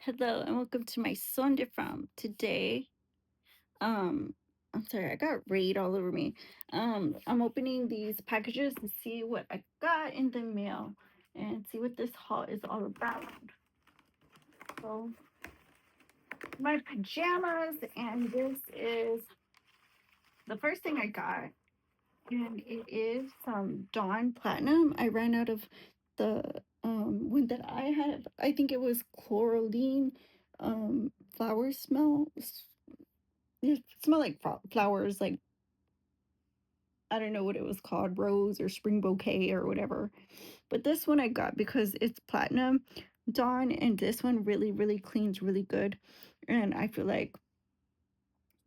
Hello and welcome to my Sunday from today. Um, I'm sorry, I got raid all over me. I'm opening these packages to see what I got in the mail and see what this haul is all about. So my pajamas, and this is the first thing I got, and it is some Dawn Platinum. I ran out of the one that I had. I think it was Chloroline flower smell. It smelled like flowers, like I don't know what it was called, rose or spring bouquet or whatever. But this one I got because it's platinum Dawn, and this one really, really cleans really good. And I feel like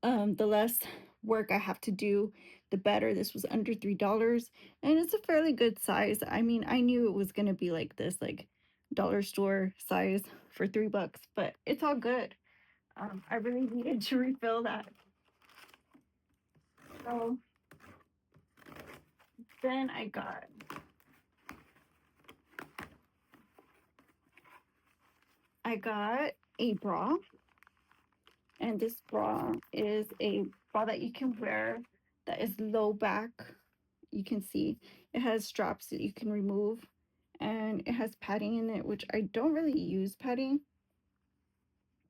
the less work I have to do, the better. This was under $3, and it's a fairly good size. I mean, I knew it was gonna be like this, like dollar store size for $3, but it's all good. I really needed to refill that. So then I got a bra, and this bra is a bra that you can wear that is low back. You can see it has straps that you can remove, and it has padding in it, which I don't really use padding,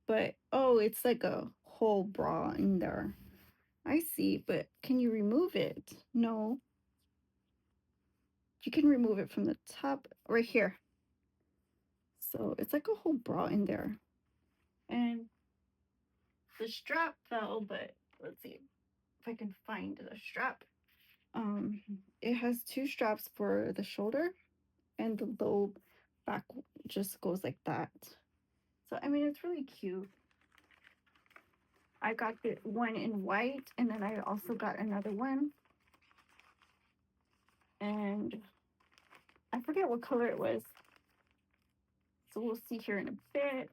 but oh, it's like a whole bra in there. I see, but can you remove it? No, you can remove it from the top right here. So it's like a whole bra in there, and the strap fell, but let's see if I can find the strap. Um, it has two straps for the shoulder, and the low back just goes like that. So I mean, it's really cute. I got the one in white, and then I also got another one, and I forget what color it was. So we'll see here in a bit.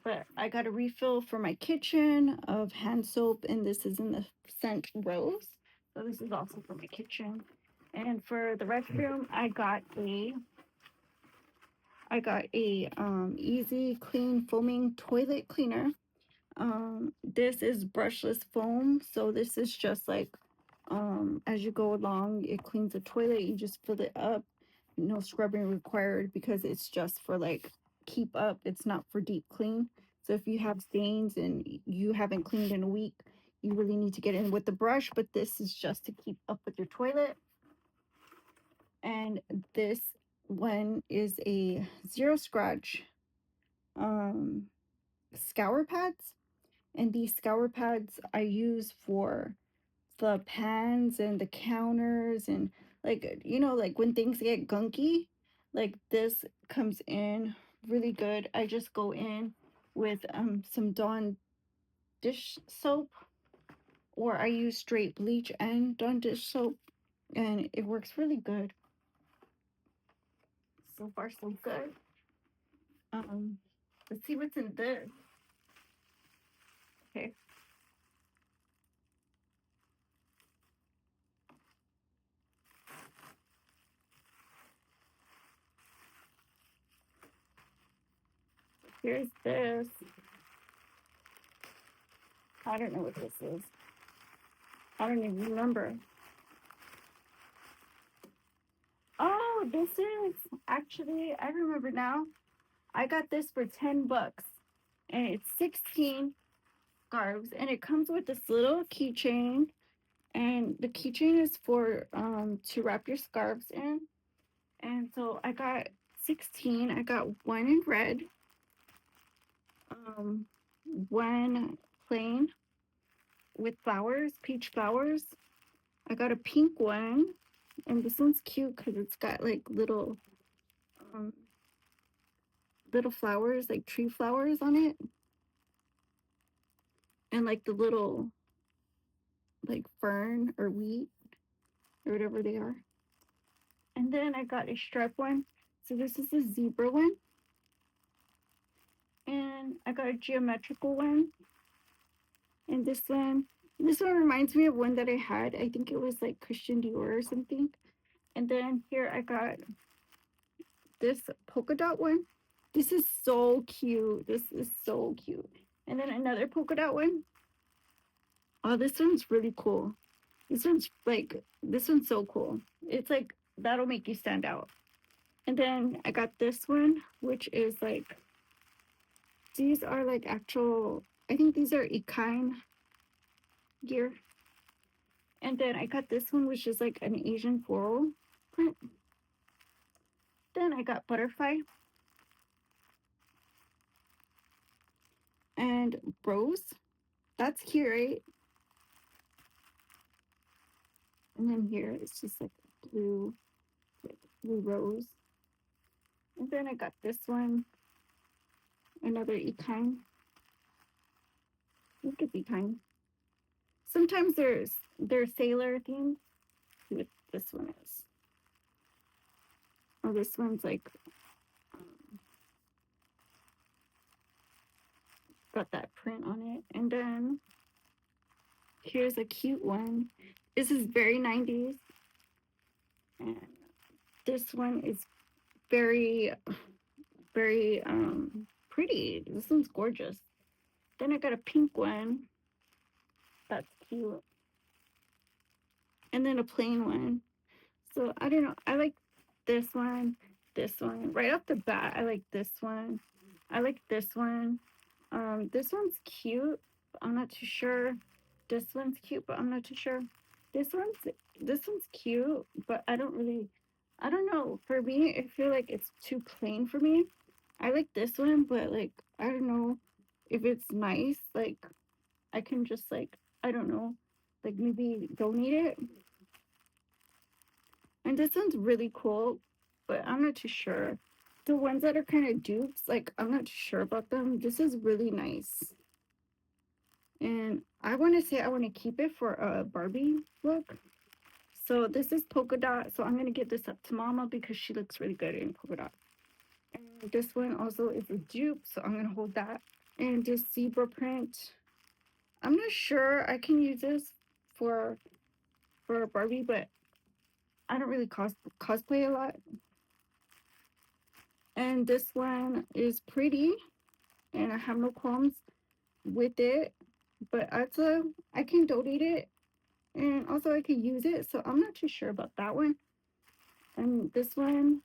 But I got a refill for my kitchen of hand soap, and this is in the scent rose. So this is also for my kitchen. And for the restroom, I got a easy clean foaming toilet cleaner. This is brushless foam, so this is just like as you go along, it cleans the toilet. You just fill it up, no scrubbing required, because it's just for like keep up. It's not for deep clean. So if you have stains and you haven't cleaned in a week, you really need to get in with the brush. But this is just to keep up with your toilet. And this one is a zero scratch scour pads, and these scour pads I use for the pans and the counters, and like like when things get gunky, like this comes in really good. I just go in with some Dawn dish soap, or I use straight bleach and Dawn dish soap, and it works really good. So far so good. um let's see what's in this. Okay, here's this. I don't know what this is. I don't even remember. Oh, this is actually, I remember now. I got this for $10, and it's 16 scarves, and it comes with this little keychain, and the keychain is for to wrap your scarves in. And so I got 16. I got one in red, um, one plain with flowers, peach flowers. I got a pink one, and this one's cute because it's got like um, little flowers, like tree flowers on it, and like the little like fern or wheat or whatever they are. And then I got a striped one. So this is a zebra one. And I got a geometrical one. And this one reminds me of one that I had. I think it was like Christian Dior or something. And then here I got this polka dot one. This is so cute. This is so cute. And then another polka dot one. Oh, this one's really cool. This one's so cool. It's like, that'll make you stand out. And then I got this one, which is like, these are like actual, I think these are Equine gear. And then I got this one, which is like an Asian floral print. Then I got butterfly and rose. That's cute, right? And then here it's just like blue, like blue rose. And then I got this one, another Equine. I think it's Equine. Sometimes there's sailor themes. See what this one is. Oh, this one's like got that print on it. And then here's a cute one. This is very 90s. And this one is very, very pretty. This one's gorgeous. Then I got a pink one. That's cute. And then a plain one. So I don't know. I like this one, this one. Right off the bat, I like this one. I like this one. This one's cute. But I'm not too sure. This one's cute, but I'm not too sure. This one's this one's cute, but I don't know. For me, I feel like it's too plain for me. I like this one, but like I don't know if it's nice. Like I can just like I don't know, like maybe donate it. And this one's really cool, but I'm not too sure. The ones that are kind of dupes, like I'm not too sure about them. This is really nice. And I want to say I want to keep it for a Barbie look. So this is polka dot. So I'm going to give this up to Mama because she looks really good in polka dot. And this one also is a dupe. So I'm going to hold that. And this zebra print. I'm not sure I can use this for a Barbie, but I don't really cosplay a lot. And this one is pretty, and I have no qualms with it. But also, I can donate it, and also I can use it. So I'm not too sure about that one. And this one's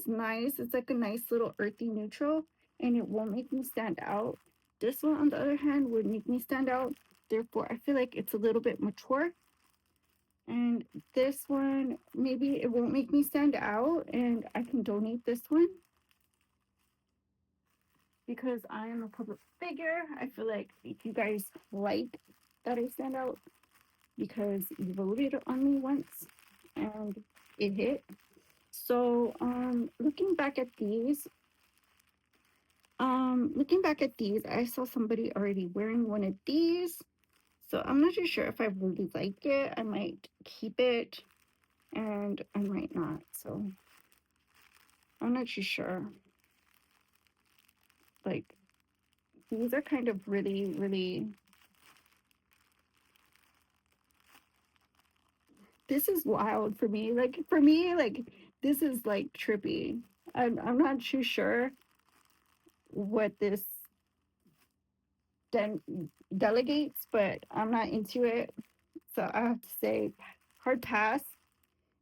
nice. It's like a nice little earthy neutral, and it won't make me stand out. This one, on the other hand, would make me stand out. Therefore, I feel like it's a little bit mature. And this one, maybe it won't make me stand out, and I can donate this one because I am a public figure. I feel like if you guys like that I stand out, because you voted on me once and it hit. So looking back at these, I saw somebody already wearing one of these. So I'm not too sure if I really like it. I might keep it and I might not. So I'm not too sure. Like these are kind of really, really, this is wild for me. Like for me, like this is like trippy. I'm not too sure what this den- delegates, but I'm not into it. So I have to say hard pass.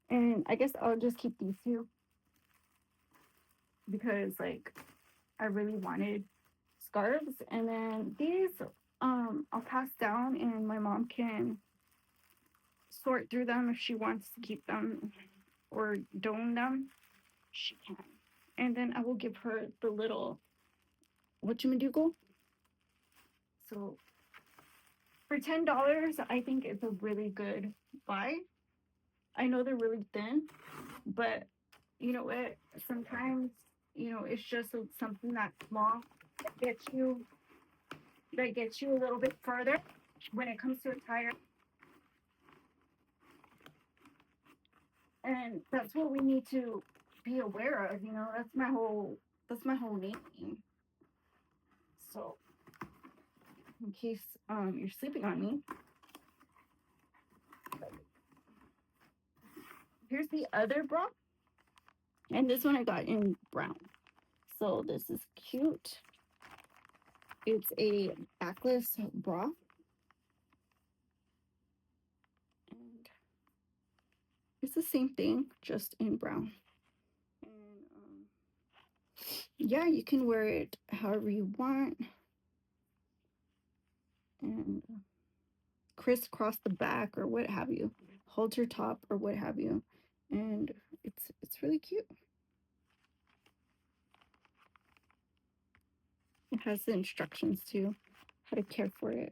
And I guess I'll just keep these two because like I really wanted scarves. And then these I'll pass down and my mom can sort through them if she wants to keep them or donate them. She can. And then I will give her the little whatchamacallit. So for $10, I think it's a really good buy. I know they're really thin, but you know what? Sometimes, it's just something that small that gets you a little bit further when it comes to attire. And that's what we need to be aware of, that's my whole name. So in case you're sleeping on me, here's the other bra. And this one I got in brown. So this is cute. It's a backless bra. And it's the same thing, just in brown. And yeah, you can wear it however you want. And crisscross the back or what have you. Halter top or what have you. And it's really cute. It has the instructions too, how to care for it.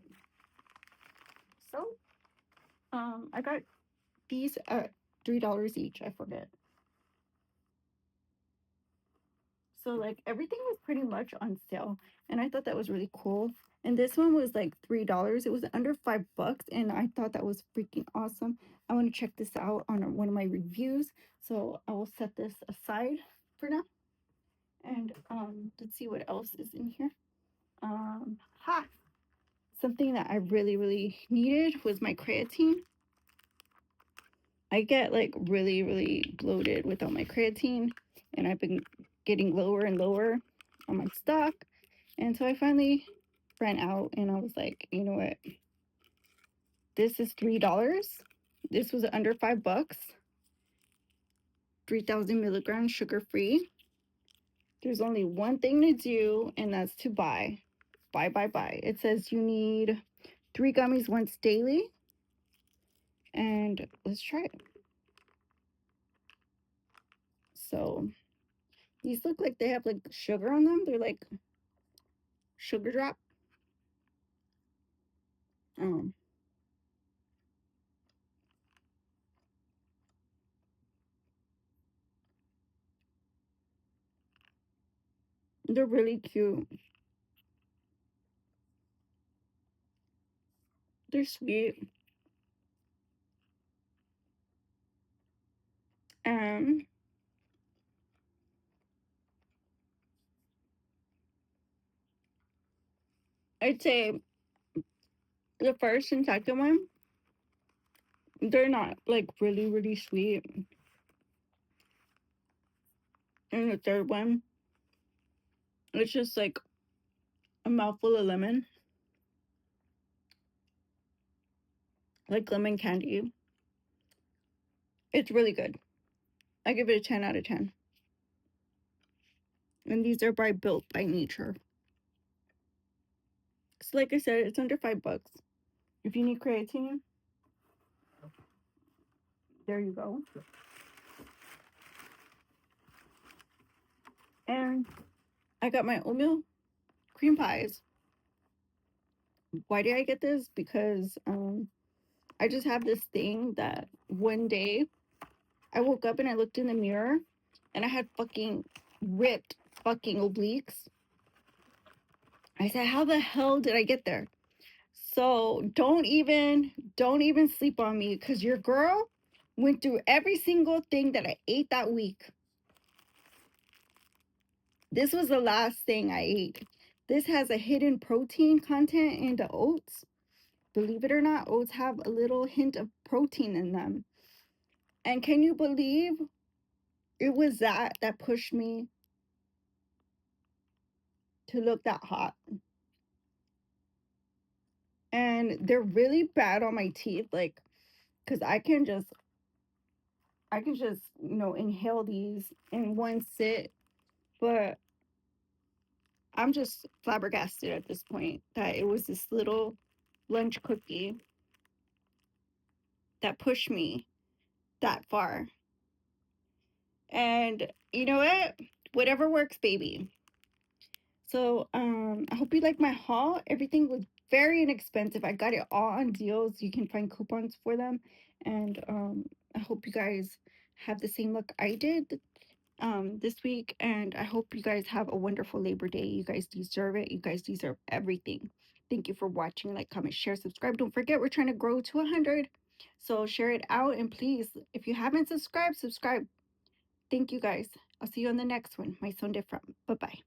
So I got these at $3 each, I forget. So like everything was pretty much on sale, and I thought that was really cool. And this one was like $3. It was under $5, and I thought that was freaking awesome. I want to check this out on one of my reviews, so I will set this aside for now. And let's see what else is in here. Ha! Something that I really needed was my creatine. I get like really bloated without my creatine, and I've been getting lower and lower on my stock. And so I finally ran out, and I was like, you know what? This is $3. This was under $5. 3,000 milligrams sugar free. There's only one thing to do, and that's to buy. Buy. It says you need 3 gummies once daily. And let's try it. So these look like they have like sugar on them. They're like sugar drop. Um, they're really cute. They're sweet. Um, I'd say the first and second one, they're not like really sweet. And the third one, it's just like a mouthful of lemon, like lemon candy. It's really good. I give it a 10 out of 10. And these are by Built by Nature. So like I said, it's under $5. If you need creatine, there you go. And I got my oatmeal cream pies. Why did I get this? Because I just have this thing that one day I woke up and I looked in the mirror and I had fucking ripped fucking obliques. I said, how the hell did I get there? So don't even sleep on me, because your girl went through every single thing that I ate that week. This was the last thing I ate. This has a hidden protein content in the oats. Believe it or not, oats have a little hint of protein in them. And can you believe it was that pushed me to look that hot? And they're really bad on my teeth, like, because I can just, inhale these in one sit. But I'm just flabbergasted at this point that it was this little lunch cookie that pushed me that far. And you know what? Whatever works, baby. So I hope you like my haul. Everything was very inexpensive. I got it all on deals. You can find coupons for them. And I hope you guys have the same luck I did this week. And I hope you guys have a wonderful Labor Day. You guys deserve it. You guys deserve everything. Thank you for watching. Like, comment, share, subscribe. Don't forget, we're trying to grow to 100. So share it out. And please, if you haven't subscribed, subscribe. Thank you guys. I'll see you on the next one. My son different. Bye-bye.